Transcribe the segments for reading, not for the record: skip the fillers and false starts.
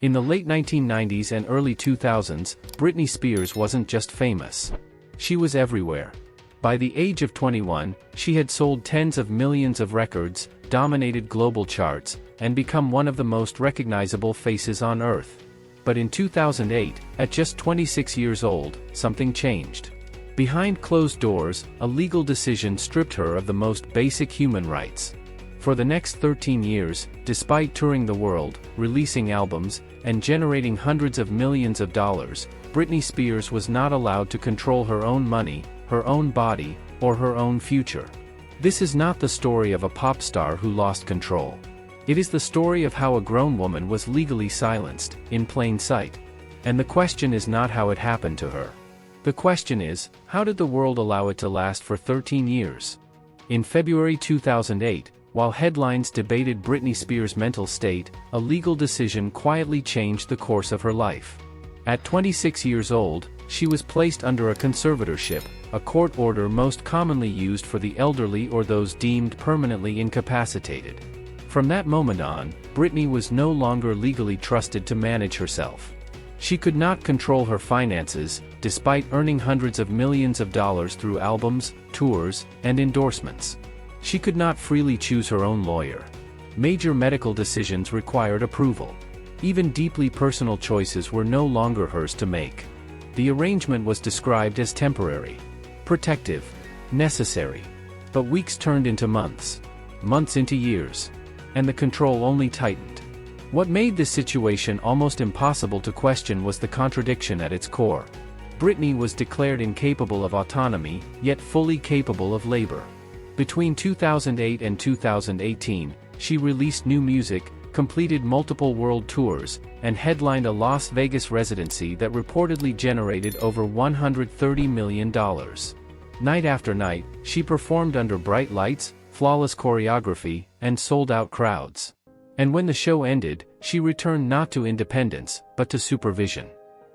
In the late 1990s and early 2000s, Britney Spears wasn't just famous. She was everywhere. By the age of 21, she had sold tens of millions of records, dominated global charts, and become one of the most recognizable faces on Earth. But in 2008, at just 26 years old, something changed. Behind closed doors, a legal decision stripped her of the most basic human rights. For the next 13 years, despite touring the world, releasing albums, and generating hundreds of millions of dollars, Britney Spears was not allowed to control her own money, her own body, or her own future. This is not the story of a pop star who lost control. It is the story of how a grown woman was legally silenced, in plain sight. And the question is not how it happened to her. The question is, how did the world allow it to last for 13 years? In February 2008, while headlines debated Britney Spears' mental state, a legal decision quietly changed the course of her life. At 26 years old, she was placed under a conservatorship, a court order most commonly used for the elderly or those deemed permanently incapacitated. From that moment on, Britney was no longer legally trusted to manage herself. She could not control her finances, despite earning hundreds of millions of dollars through albums, tours, and endorsements. She could not freely choose her own lawyer. Major medical decisions required approval. Even deeply personal choices were no longer hers to make. The arrangement was described as temporary, protective, necessary. But weeks turned into months, months into years, and the control only tightened. What made this situation almost impossible to question was the contradiction at its core. Britney was declared incapable of autonomy, yet fully capable of labor. Between 2008 and 2018, she released new music, completed multiple world tours, and headlined a Las Vegas residency that reportedly generated over $130 million. Night after night, she performed under bright lights, flawless choreography, and sold-out crowds. And when the show ended, she returned not to independence, but to supervision.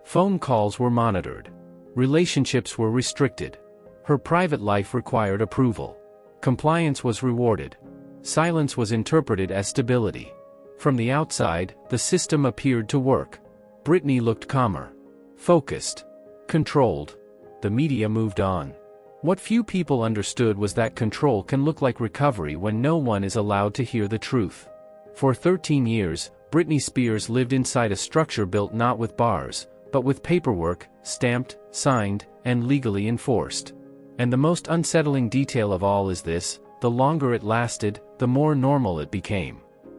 Phone calls were monitored. Relationships were restricted. Her private life required approval. Compliance was rewarded. Silence was interpreted as stability. From the outside, the system appeared to work. Britney looked calmer, focused, controlled. The media moved on. What few people understood was that control can look like recovery when no one is allowed to hear the truth. For 13 years, Britney Spears lived inside a structure built not with bars, but with paperwork, stamped, signed, and legally enforced. And the most unsettling detail of all is this: the longer it lasted, the more normal it became.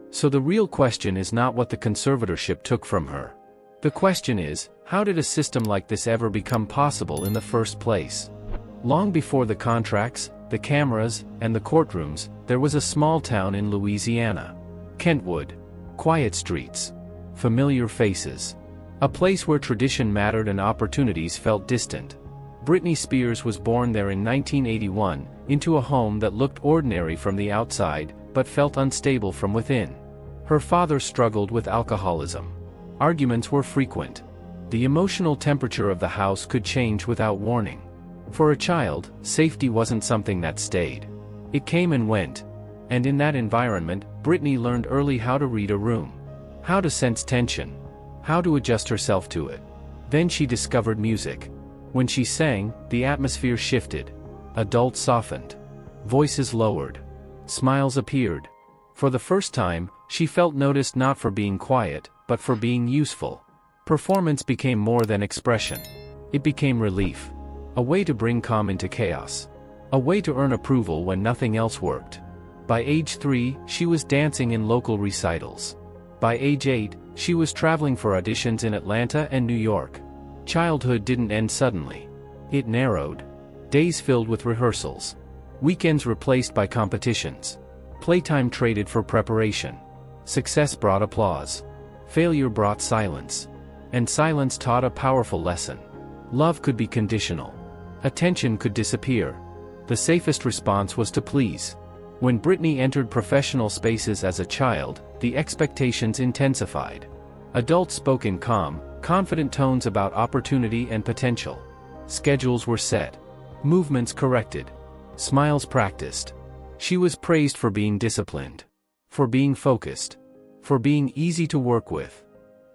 So the real question is not what the conservatorship took from her. The question is, how did a system like this ever become possible in the first place? Long before the contracts, the cameras, and the courtrooms, there was a small town in Louisiana. Kentwood. Quiet streets. Familiar faces. A place where tradition mattered and opportunities felt distant. Britney Spears was born there in 1981, into a home that looked ordinary from the outside, but felt unstable from within. Her father struggled with alcoholism. Arguments were frequent. The emotional temperature of the house could change without warning. For a child, safety wasn't something that stayed. It came and went. And in that environment, Britney learned early how to read a room. How to sense tension. How to adjust herself to it. Then she discovered music. When she sang, the atmosphere shifted. Adults softened. Voices lowered. Smiles appeared. For the first time, she felt noticed not for being quiet, but for being useful. Performance became more than expression. It became relief. A way to bring calm into chaos. A way to earn approval when nothing else worked. By age 3, she was dancing in local recitals. By age 8, she was traveling for auditions in Atlanta and New York. Childhood didn't end suddenly. It narrowed. Days filled with rehearsals. Weekends replaced by competitions. Playtime traded for preparation. Success brought applause. Failure brought silence. And silence taught a powerful lesson. Love could be conditional. Attention could disappear. The safest response was to please. When Britney entered professional spaces as a child, the expectations intensified. Adults spoke in calm, confident tones about opportunity and potential. Schedules were set. Movements corrected. Smiles practiced. She was praised for being disciplined. For being focused. For being easy to work with.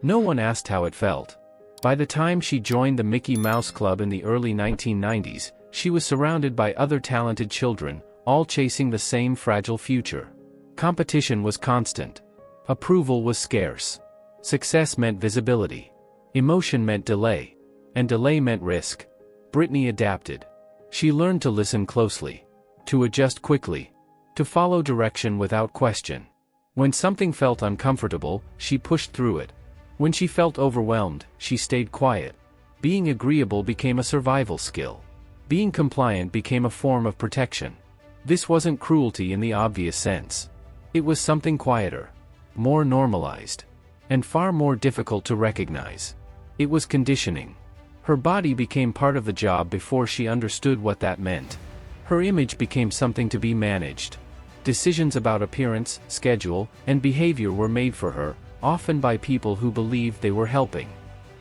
No one asked how it felt. By the time she joined the Mickey Mouse Club in the early 1990s, she was surrounded by other talented children, all chasing the same fragile future. Competition was constant. Approval was scarce. Success meant visibility. Emotion meant delay. And delay meant risk. Britney adapted. She learned to listen closely. To adjust quickly. To follow direction without question. When something felt uncomfortable, she pushed through it. When she felt overwhelmed, she stayed quiet. Being agreeable became a survival skill. Being compliant became a form of protection. This wasn't cruelty in the obvious sense. It was something quieter, more normalized, and far more difficult to recognize. It was conditioning. Her body became part of the job before she understood what that meant. Her image became something to be managed. Decisions about appearance, schedule, and behavior were made for her, often by people who believed they were helping.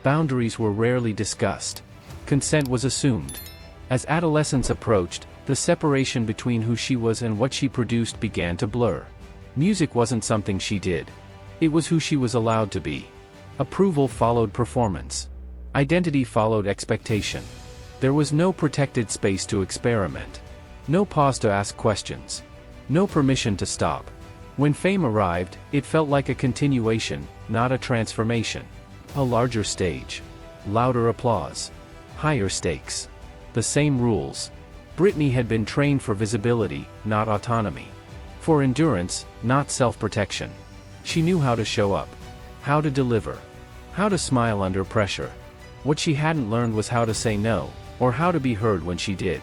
Boundaries were rarely discussed. Consent was assumed. As adolescence approached, the separation between who she was and what she produced began to blur. Music wasn't something she did. It was who she was allowed to be. Approval followed performance. Identity followed expectation. There was no protected space to experiment. No pause to ask questions. No permission to stop. When fame arrived, it felt like a continuation, not a transformation. A larger stage. Louder applause. Higher stakes. The same rules. Britney had been trained for visibility, not autonomy. For endurance, not self-protection. She knew how to show up. How to deliver. How to smile under pressure. What she hadn't learned was how to say no, or how to be heard when she did.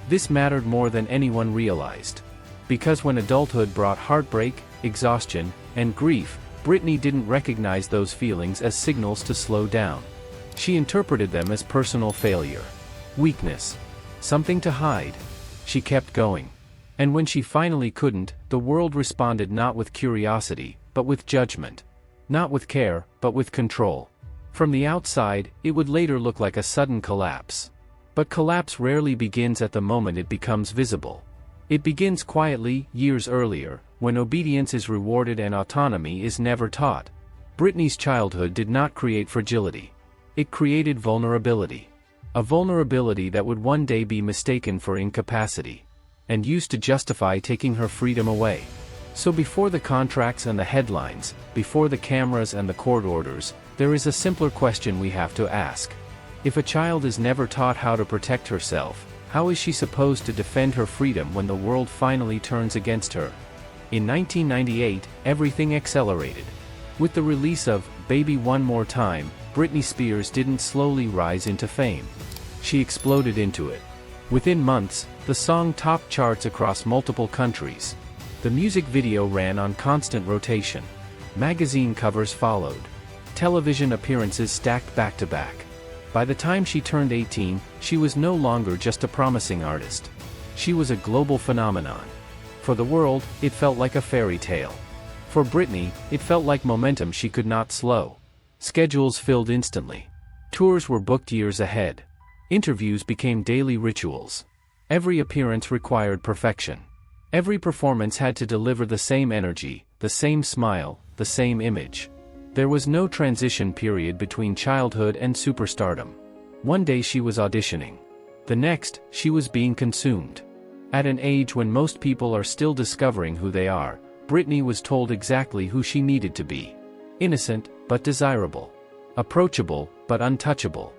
This mattered more than anyone realized. Because when adulthood brought heartbreak, exhaustion, and grief, Britney didn't recognize those feelings as signals to slow down. She interpreted them as personal failure. Weakness. Something to hide. She kept going. And when she finally couldn't, the world responded not with curiosity, but with judgment. Not with care, but with control. From the outside, it would later look like a sudden collapse. But collapse rarely begins at the moment it becomes visible. It begins quietly, years earlier, when obedience is rewarded and autonomy is never taught. Britney's childhood did not create fragility. It created vulnerability. A vulnerability that would one day be mistaken for incapacity, and used to justify taking her freedom away. So before the contracts and the headlines, before the cameras and the court orders, there is a simpler question we have to ask. If a child is never taught how to protect herself, how is she supposed to defend her freedom when the world finally turns against her? In 1998, everything accelerated. With the release of Baby One More Time, Britney Spears didn't slowly rise into fame. She exploded into it. Within months, the song topped charts across multiple countries. The music video ran on constant rotation. Magazine covers followed. Television appearances stacked back to back. By the time she turned 18, she was no longer just a promising artist. She was a global phenomenon. For the world, it felt like a fairy tale. For Britney, it felt like momentum she could not slow. Schedules filled instantly. Tours were booked years ahead. Interviews became daily rituals. Every appearance required perfection. Every performance had to deliver the same energy, the same smile, the same image. There was no transition period between childhood and superstardom. One day she was auditioning. The next, she was being consumed. At an age when most people are still discovering who they are, Britney was told exactly who she needed to be. Innocent, but desirable. Approachable, but untouchable.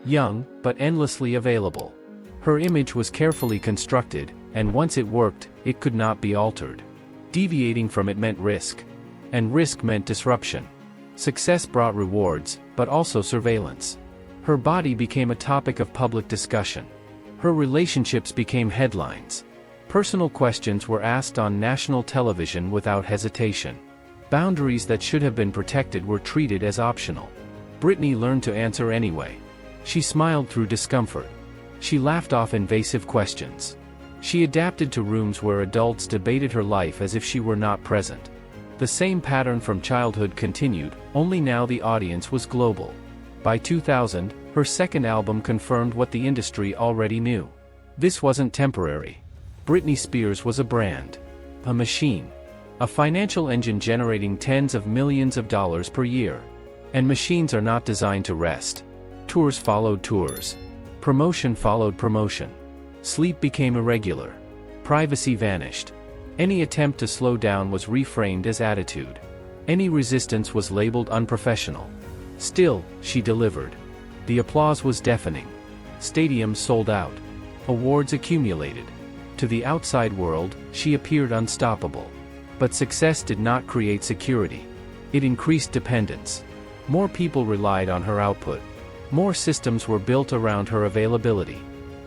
Young, but endlessly available. Her image was carefully constructed, and once it worked, it could not be altered. Deviating from it meant risk. And risk meant disruption. Success brought rewards, but also surveillance. Her body became a topic of public discussion. Her relationships became headlines. Personal questions were asked on national television without hesitation. Boundaries that should have been protected were treated as optional. Britney learned to answer anyway. She smiled through discomfort. She laughed off invasive questions. She adapted to rooms where adults debated her life as if she were not present. The same pattern from childhood continued, only now the audience was global. By 2000, her second album confirmed what the industry already knew. This wasn't temporary. Britney Spears was a brand. A machine. A financial engine generating tens of millions of dollars per year. And machines are not designed to rest. Tours followed tours. Promotion followed promotion. Sleep became irregular. Privacy vanished. Any attempt to slow down was reframed as attitude. Any resistance was labeled unprofessional. Still, she delivered. The applause was deafening. Stadiums sold out. Awards accumulated. To the outside world, she appeared unstoppable. But success did not create security. It increased dependence. More people relied on her output. More systems were built around her availability.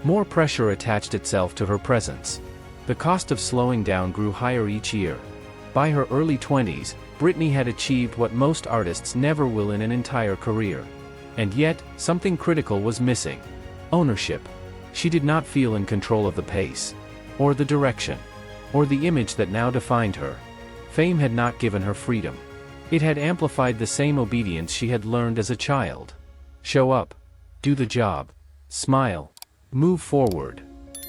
More pressure attached itself to her presence. The cost of slowing down grew higher each year. By her early 20s, Britney had achieved what most artists never will in an entire career. And yet, something critical was missing. Ownership. She did not feel in control of the pace, or the direction, or the image that now defined her. Fame had not given her freedom. It had amplified the same obedience she had learned as a child. Show up. Do the job. Smile. Move forward.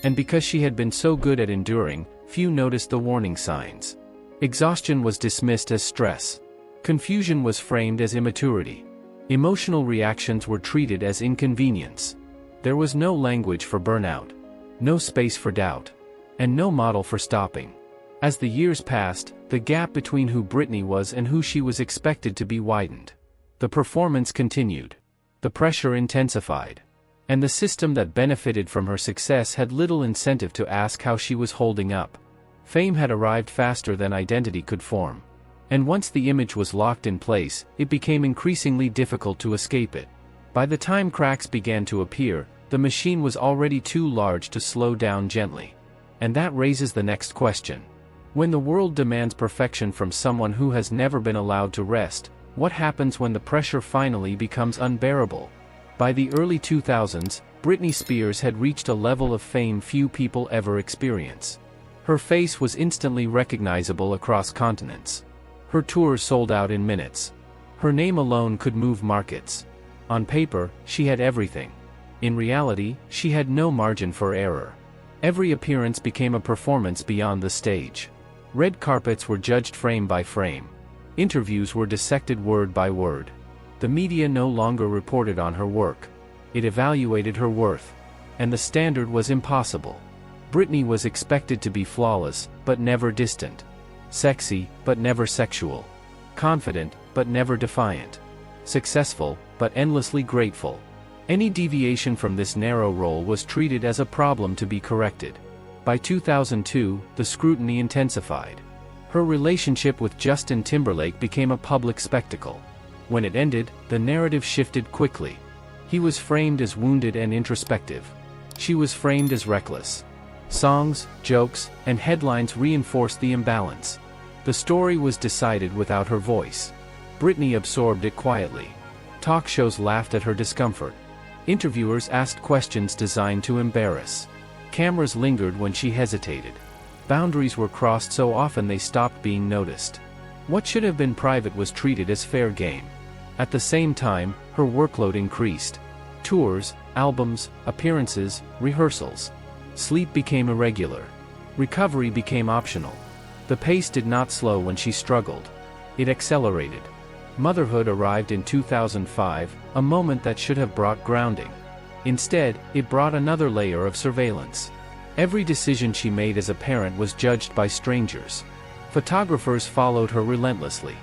And because she had been so good at enduring, few noticed the warning signs. Exhaustion was dismissed as stress. Confusion was framed as immaturity. Emotional reactions were treated as inconvenience. There was no language for burnout. No space for doubt. And no model for stopping. As the years passed, the gap between who Britney was and who she was expected to be widened. The performance continued. The pressure intensified. And the system that benefited from her success had little incentive to ask how she was holding up. Fame had arrived faster than identity could form. And once the image was locked in place, it became increasingly difficult to escape it. By the time cracks began to appear, the machine was already too large to slow down gently. And that raises the next question. When the world demands perfection from someone who has never been allowed to rest, what happens when the pressure finally becomes unbearable? By the early 2000s, Britney Spears had reached a level of fame few people ever experience. Her face was instantly recognizable across continents. Her tours sold out in minutes. Her name alone could move markets. On paper, she had everything. In reality, she had no margin for error. Every appearance became a performance beyond the stage. Red carpets were judged frame by frame. Interviews were dissected word by word. The media no longer reported on her work. It evaluated her worth. And the standard was impossible. Britney was expected to be flawless, but never distant. Sexy, but never sexual. Confident, but never defiant. Successful, but endlessly grateful. Any deviation from this narrow role was treated as a problem to be corrected. By 2002, the scrutiny intensified. Her relationship with Justin Timberlake became a public spectacle. When it ended, the narrative shifted quickly. He was framed as wounded and introspective. She was framed as reckless. Songs, jokes, and headlines reinforced the imbalance. The story was decided without her voice. Britney absorbed it quietly. Talk shows laughed at her discomfort. Interviewers asked questions designed to embarrass. Cameras lingered when she hesitated. Boundaries were crossed so often they stopped being noticed. What should have been private was treated as fair game. At the same time, her workload increased. Tours, albums, appearances, rehearsals. Sleep became irregular. Recovery became optional. The pace did not slow when she struggled. It accelerated. Motherhood arrived in 2005, a moment that should have brought grounding. Instead, it brought another layer of surveillance. Every decision she made as a parent was judged by strangers. Photographers followed her relentlessly.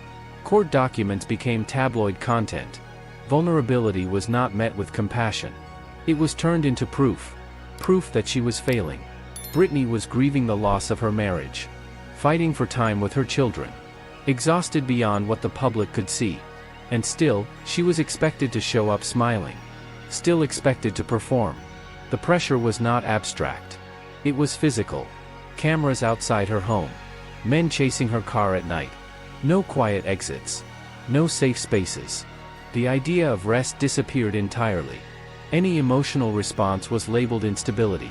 Court documents became tabloid content. Vulnerability was not met with compassion. It was turned into proof. Proof that she was failing. Britney was grieving the loss of her marriage. Fighting for time with her children. Exhausted beyond what the public could see. And still, she was expected to show up smiling. Still expected to perform. The pressure was not abstract. It was physical. Cameras outside her home. Men chasing her car at night. No quiet exits. No safe spaces. The idea of rest disappeared entirely. Any emotional response was labeled instability.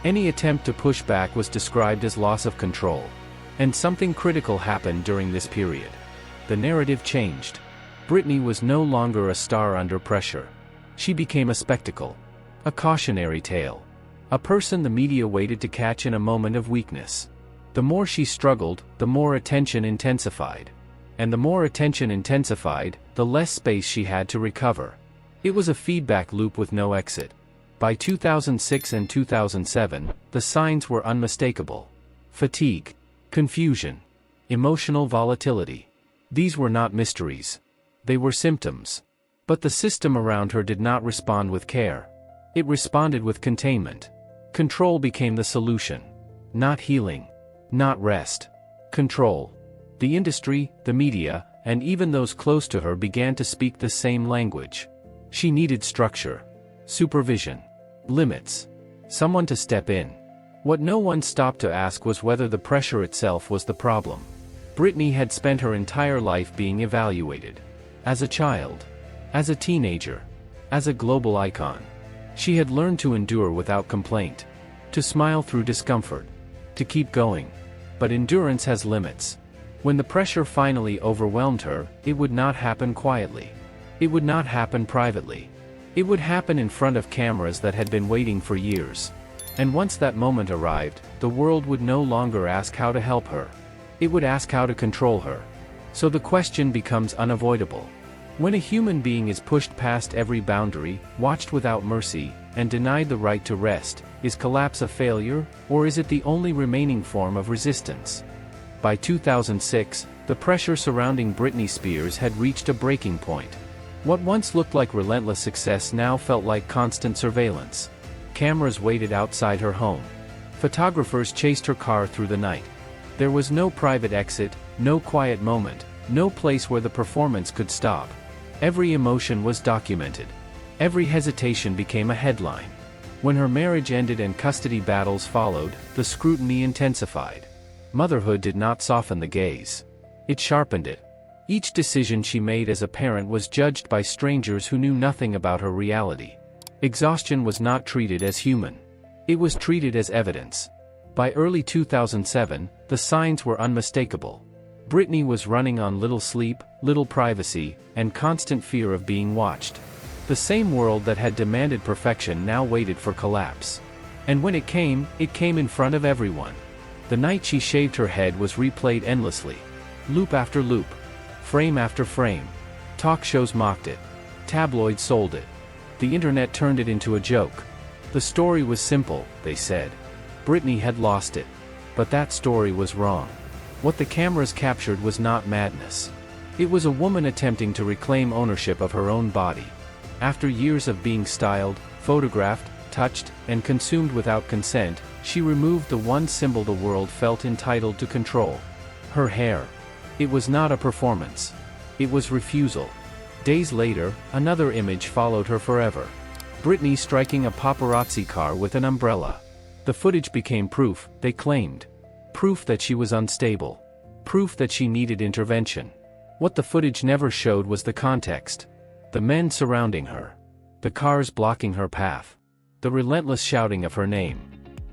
Any attempt to push back was described as loss of control. And something critical happened during this period. The narrative changed. Britney was no longer a star under pressure. She became a spectacle. A cautionary tale. A person the media waited to catch in a moment of weakness. The more she struggled, the more attention intensified. And the more attention intensified, the less space she had to recover. It was a feedback loop with no exit. By 2006 and 2007, the signs were unmistakable. Fatigue, confusion, emotional volatility. These were not mysteries. They were symptoms. But the system around her did not respond with care. It responded with containment. Control became the solution. Not healing. Not rest. Control. The industry, the media, and even those close to her began to speak the same language. She needed structure, supervision, limits, someone to step in. What no one stopped to ask was whether the pressure itself was the problem. Britney had spent her entire life being evaluated. As a child. As a teenager. As a global icon. She had learned to endure without complaint. To smile through discomfort. To keep going. But endurance has limits. When the pressure finally overwhelmed her, it would not happen quietly. It would not happen privately. It would happen in front of cameras that had been waiting for years. And once that moment arrived, the world would no longer ask how to help her. It would ask how to control her. So the question becomes unavoidable. When a human being is pushed past every boundary, watched without mercy, and denied the right to rest, is collapse a failure, or is it the only remaining form of resistance? By 2006, the pressure surrounding Britney Spears had reached a breaking point. What once looked like relentless success now felt like constant surveillance. Cameras waited outside her home. Photographers chased her car through the night. There was no private exit, no quiet moment, no place where the performance could stop. Every emotion was documented. Every hesitation became a headline. When her marriage ended and custody battles followed, the scrutiny intensified. Motherhood did not soften the gaze. It sharpened it. Each decision she made as a parent was judged by strangers who knew nothing about her reality. Exhaustion was not treated as human. It was treated as evidence. By early 2007, the signs were unmistakable. Britney was running on little sleep, little privacy, and constant fear of being watched. The same world that had demanded perfection now waited for collapse. And when it came in front of everyone. The night she shaved her head was replayed endlessly. Loop after loop. Frame after frame. Talk shows mocked it. Tabloids sold it. The internet turned it into a joke. The story was simple, they said. Britney had lost it. But that story was wrong. What the cameras captured was not madness. It was a woman attempting to reclaim ownership of her own body. After years of being styled, photographed, touched, and consumed without consent, she removed the one symbol the world felt entitled to control. Her hair. It was not a performance. It was refusal. Days later, another image followed her forever. Britney striking a paparazzi car with an umbrella. The footage became proof, they claimed. Proof that she was unstable. Proof that she needed intervention. What the footage never showed was the context. The men surrounding her. The cars blocking her path. The relentless shouting of her name.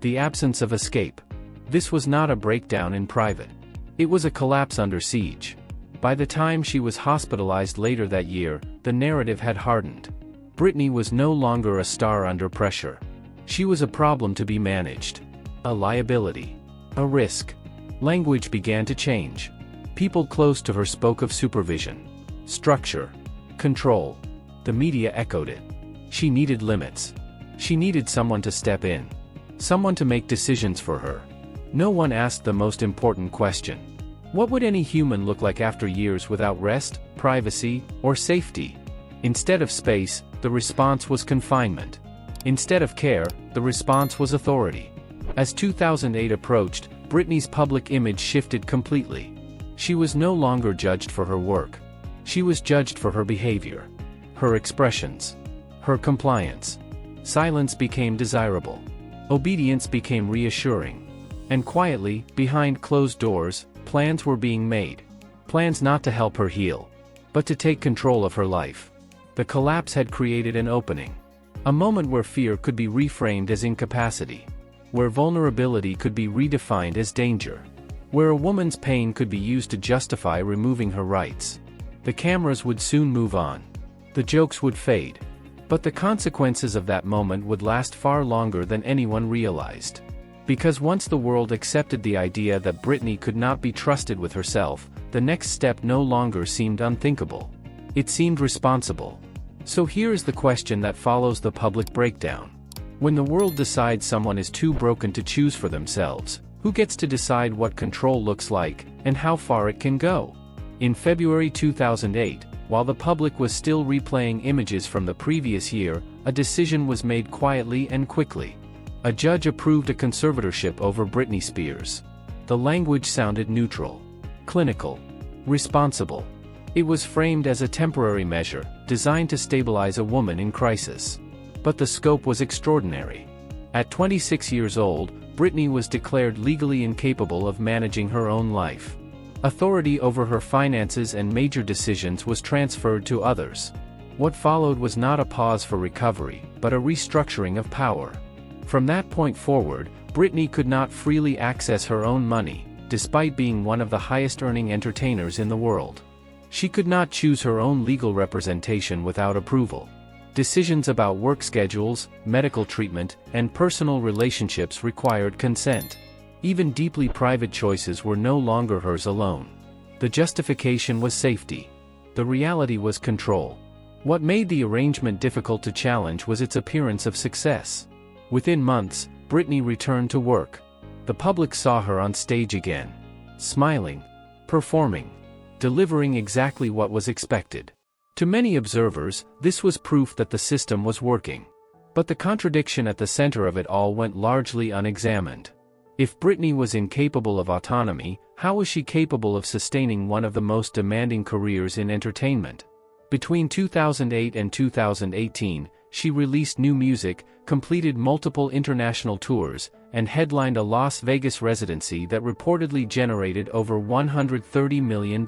The absence of escape. This was not a breakdown in private. It was a collapse under siege. By the time she was hospitalized later that year, the narrative had hardened. Britney was no longer a star under pressure. She was a problem to be managed. A liability. A risk. Language began to change. People close to her spoke of supervision. Structure. Control. The media echoed it. She needed limits. She needed someone to step in. Someone to make decisions for her. No one asked the most important question. What would any human look like after years without rest, privacy, or safety? Instead of space, the response was confinement. Instead of care, the response was authority. As 2008 approached, Britney's public image shifted completely. She was no longer judged for her work. She was judged for her behavior. Her expressions. Her compliance. Silence became desirable. Obedience became reassuring. And quietly, behind closed doors, plans were being made. Plans not to help her heal, but to take control of her life. The collapse had created an opening. A moment where fear could be reframed as incapacity. Where vulnerability could be redefined as danger. Where a woman's pain could be used to justify removing her rights. The cameras would soon move on. The jokes would fade. But the consequences of that moment would last far longer than anyone realized. Because once the world accepted the idea that Britney could not be trusted with herself, the next step no longer seemed unthinkable. It seemed responsible. So here is the question that follows the public breakdown. When the world decides someone is too broken to choose for themselves, who gets to decide what control looks like, and how far it can go? In February 2008, while the public was still replaying images from the previous year, a decision was made quietly and quickly. A judge approved a conservatorship over Britney Spears. The language sounded neutral, clinical, responsible. It was framed as a temporary measure, designed to stabilize a woman in crisis. But the scope was extraordinary. At 26 years old, Britney was declared legally incapable of managing her own life. Authority over her finances and major decisions was transferred to others. What followed was not a pause for recovery, but a restructuring of power. From that point forward, Britney could not freely access her own money, despite being one of the highest-earning entertainers in the world. She could not choose her own legal representation without approval. Decisions about work schedules, medical treatment, and personal relationships required consent. Even deeply private choices were no longer hers alone. The justification was safety. The reality was control. What made the arrangement difficult to challenge was its appearance of success. Within months, Britney returned to work. The public saw her on stage again. Smiling. Performing. Delivering exactly what was expected. To many observers, this was proof that the system was working. But the contradiction at the center of it all went largely unexamined. If Britney was incapable of autonomy, how was she capable of sustaining one of the most demanding careers in entertainment? Between 2008 and 2018, she released new music, completed multiple international tours, and headlined a Las Vegas residency that reportedly generated over $130 million.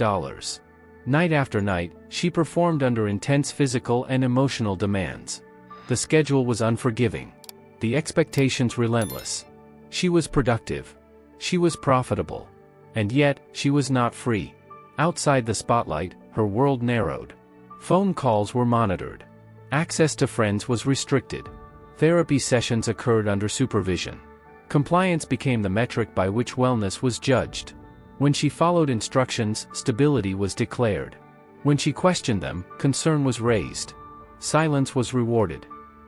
Night after night, she performed under intense physical and emotional demands. The schedule was unforgiving. The expectations relentless. She was productive. She was profitable. And yet, she was not free. Outside the spotlight, her world narrowed. Phone calls were monitored. Access to friends was restricted. Therapy sessions occurred under supervision. Compliance became the metric by which wellness was judged. When she followed instructions, stability was declared. When she questioned them, concern was raised. Silence was rewarded.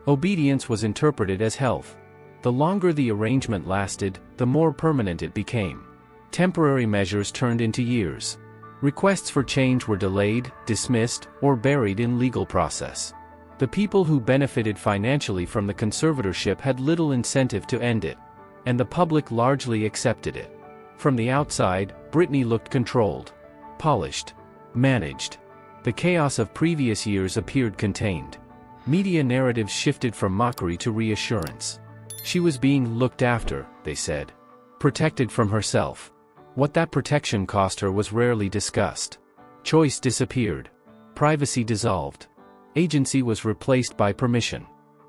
Obedience was interpreted as health. The longer the arrangement lasted, the more permanent it became. Temporary measures turned into years. Requests for change were delayed, dismissed, or buried in legal process. The people who benefited financially from the conservatorship had little incentive to end it. And the public largely accepted it. From the outside, Britney looked controlled, polished, managed. The chaos of previous years appeared contained. Media narratives shifted from mockery to reassurance. She was being looked after, they said. Protected from herself. What that protection cost her was rarely discussed. Choice disappeared. Privacy dissolved. Agency was replaced by permission.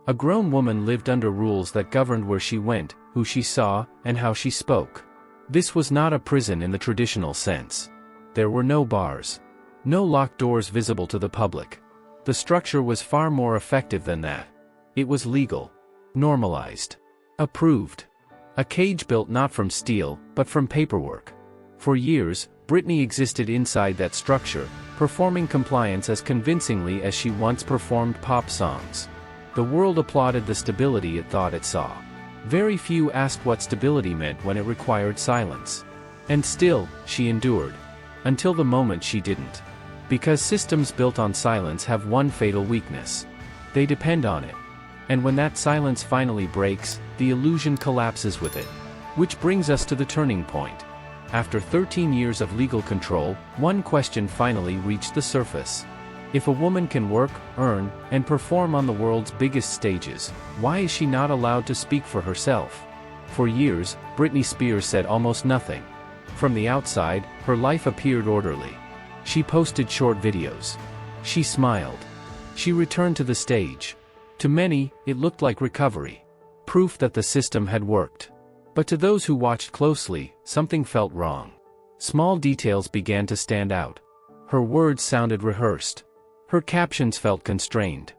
A grown woman lived under rules that governed where she went, who she saw, and how she spoke. This was not a prison in the traditional sense. There were no bars. No locked doors visible to the public. The structure was far more effective than that. It was legal. Normalized. Approved. A cage built not from steel, but from paperwork. For years, Britney existed inside that structure, performing compliance as convincingly as she once performed pop songs. The world applauded the stability it thought it saw. Very few asked what stability meant when it required silence. And still, she endured. Until the moment she didn't. Because systems built on silence have one fatal weakness. They depend on it. And when that silence finally breaks, the illusion collapses with it. Which brings us to the turning point. After 13 years of legal control, one question finally reached the surface. If a woman can work, earn, and perform on the world's biggest stages, why is she not allowed to speak for herself? For years, Britney Spears said almost nothing. From the outside, her life appeared orderly. She posted short videos. She smiled. She returned to the stage. To many, it looked like recovery. Proof that the system had worked. But to those who watched closely, something felt wrong. Small details began to stand out. Her words sounded rehearsed. Her captions felt constrained.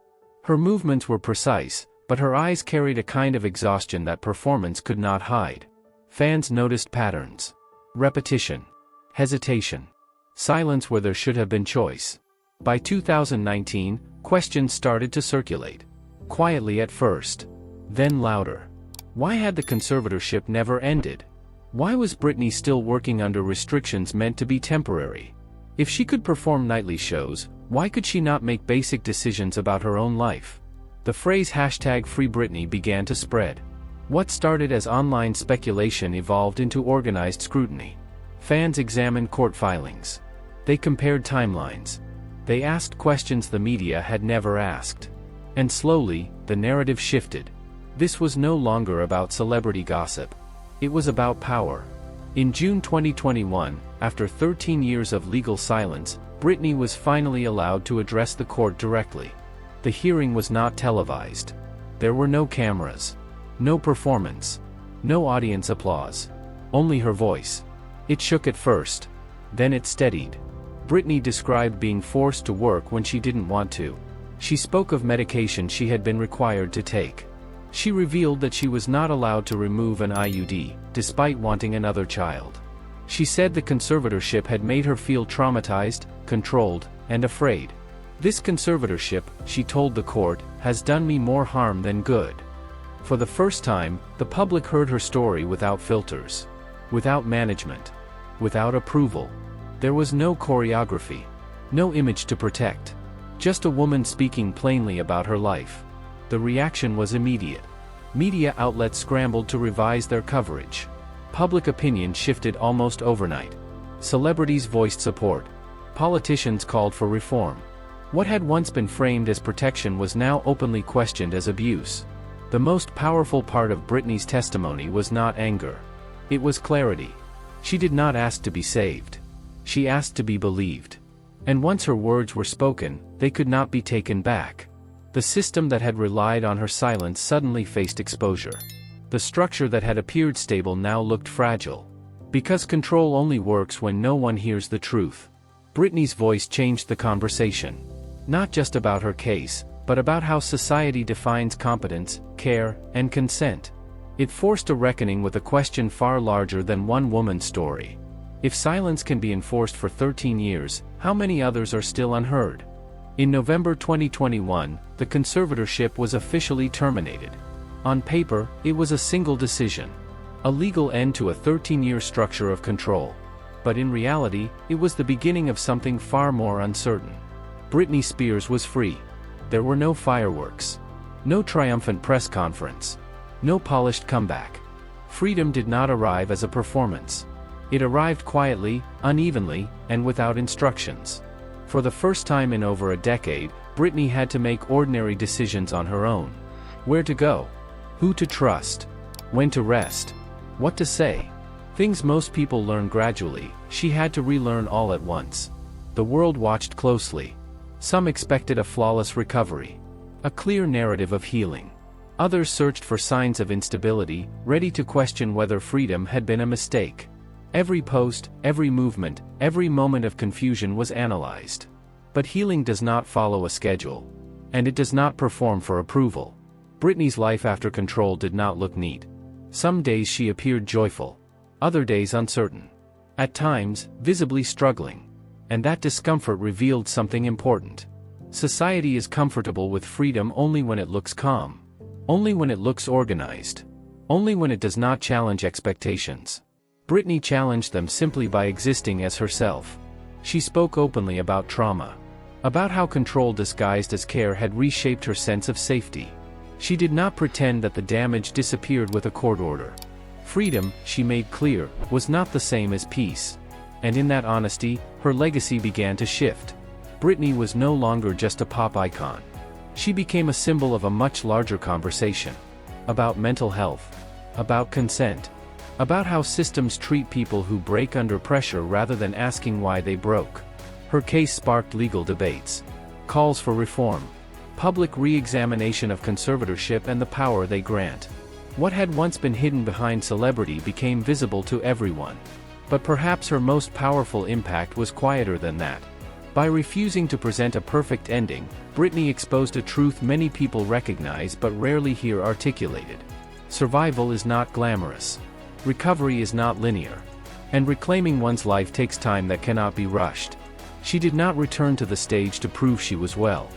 Her movements were precise, but her eyes carried a kind of exhaustion that performance could not hide. Fans noticed patterns. Repetition. Hesitation. Silence where there should have been choice. By 2019, questions started to circulate. Quietly at first. Then louder. Why had the conservatorship never ended? Why was Britney still working under restrictions meant to be temporary? If she could perform nightly shows, why could she not make basic decisions about her own life? The phrase #FreeBritney began to spread. What started as online speculation evolved into organized scrutiny. Fans examined court filings. They compared timelines. They asked questions the media had never asked. And slowly, the narrative shifted. This was no longer about celebrity gossip. It was about power. In June 2021, after 13 years of legal silence, Britney was finally allowed to address the court directly. The hearing was not televised. There were no cameras. No performance. No audience applause. Only her voice. It shook at first. Then it steadied. Britney described being forced to work when she didn't want to. She spoke of medication she had been required to take. She revealed that she was not allowed to remove an IUD, despite wanting another child. She said the conservatorship had made her feel traumatized, controlled, and afraid. This conservatorship, she told the court, has done me more harm than good. For the first time, the public heard her story without filters. Without management. Without approval. There was no choreography. No image to protect. Just a woman speaking plainly about her life. The reaction was immediate. Media outlets scrambled to revise their coverage. Public opinion shifted almost overnight. Celebrities voiced support. Politicians called for reform. What had once been framed as protection was now openly questioned as abuse. The most powerful part of Britney's testimony was not anger. It was clarity. She did not ask to be saved. She asked to be believed. And once her words were spoken, they could not be taken back. The system that had relied on her silence suddenly faced exposure. The structure that had appeared stable now looked fragile. Because control only works when no one hears the truth. Britney's voice changed the conversation. Not just about her case, but about how society defines competence, care, and consent. It forced a reckoning with a question far larger than one woman's story. If silence can be enforced for 13 years, how many others are still unheard? In November 2021, the conservatorship was officially terminated. On paper, it was a single decision. A legal end to a 13-year structure of control. But in reality, it was the beginning of something far more uncertain. Britney Spears was free. There were no fireworks. No triumphant press conference. No polished comeback. Freedom did not arrive as a performance. It arrived quietly, unevenly, and without instructions. For the first time in over a decade, Britney had to make ordinary decisions on her own. Where to go? Who to trust? When to rest? What to say? Things most people learn gradually, she had to relearn all at once. The world watched closely. Some expected a flawless recovery. A clear narrative of healing. Others searched for signs of instability, ready to question whether freedom had been a mistake. Every post, every movement, every moment of confusion was analyzed. But healing does not follow a schedule. And it does not perform for approval. Britney's life after control did not look neat. Some days she appeared joyful. Other days uncertain. At times, visibly struggling. And that discomfort revealed something important. Society is comfortable with freedom only when it looks calm. Only when it looks organized. Only when it does not challenge expectations. Britney challenged them simply by existing as herself. She spoke openly about trauma. About how control disguised as care had reshaped her sense of safety. She did not pretend that the damage disappeared with a court order. Freedom, she made clear, was not the same as peace. And in that honesty, her legacy began to shift. Britney was no longer just a pop icon. She became a symbol of a much larger conversation. About mental health. About consent. About how systems treat people who break under pressure rather than asking why they broke. Her case sparked legal debates. Calls for reform. Public re-examination of conservatorship and the power they grant. What had once been hidden behind celebrity became visible to everyone. But perhaps her most powerful impact was quieter than that. By refusing to present a perfect ending, Britney exposed a truth many people recognize but rarely hear articulated. Survival is not glamorous. Recovery is not linear. And reclaiming one's life takes time that cannot be rushed. She did not return to the stage to prove she was well.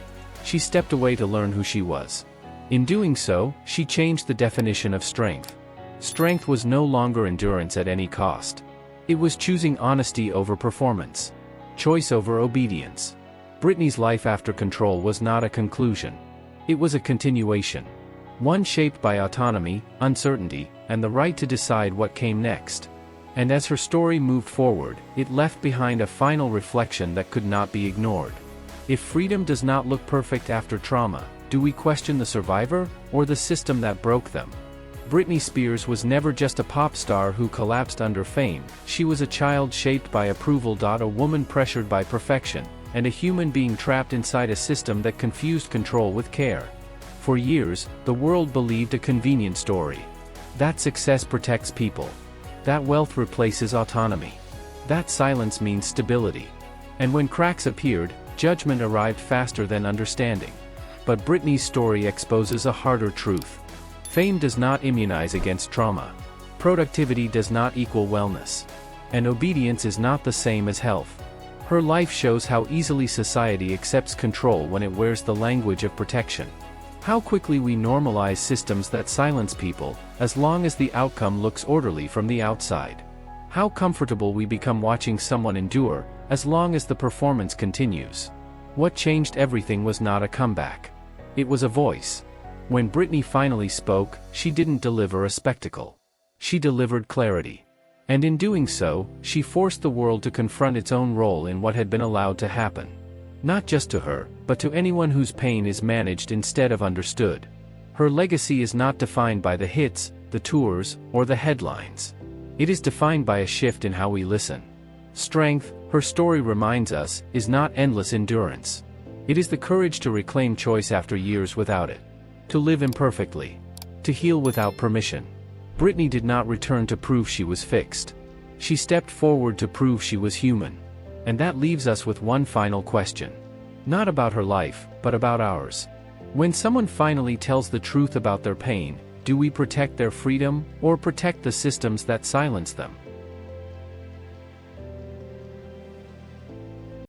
She stepped away to learn who she was. In doing so, she changed the definition of strength. Strength was no longer endurance at any cost. It was choosing honesty over performance. Choice over obedience. Britney's life after Control was not a conclusion. It was a continuation. One shaped by autonomy, uncertainty, and the right to decide what came next. And as her story moved forward, it left behind a final reflection that could not be ignored. If freedom does not look perfect after trauma, do we question the survivor, or the system that broke them? Britney Spears was never just a pop star who collapsed under fame. She was a child shaped by approval. A woman pressured by perfection, and a human being trapped inside a system that confused control with care. For years, the world believed a convenient story. That success protects people. That wealth replaces autonomy. That silence means stability. And when cracks appeared, judgment arrived faster than understanding. But Britney's story exposes a harder truth. Fame does not immunize against trauma. Productivity does not equal wellness. And obedience is not the same as health. Her life shows how easily society accepts control when it wears the language of protection. How quickly we normalize systems that silence people, as long as the outcome looks orderly from the outside. How comfortable we become watching someone endure, as long as the performance continues. What changed everything was not a comeback. It was a voice. When Britney finally spoke, she didn't deliver a spectacle. She delivered clarity. And in doing so, she forced the world to confront its own role in what had been allowed to happen. Not just to her, but to anyone whose pain is managed instead of understood. Her legacy is not defined by the hits, the tours, or the headlines. It is defined by a shift in how we listen. Strength, her story reminds us, is not endless endurance. It is the courage to reclaim choice after years without it. To live imperfectly. To heal without permission. Britney did not return to prove she was fixed. She stepped forward to prove she was human. And that leaves us with one final question. Not about her life, but about ours. When someone finally tells the truth about their pain, do we protect their freedom, or protect the systems that silence them?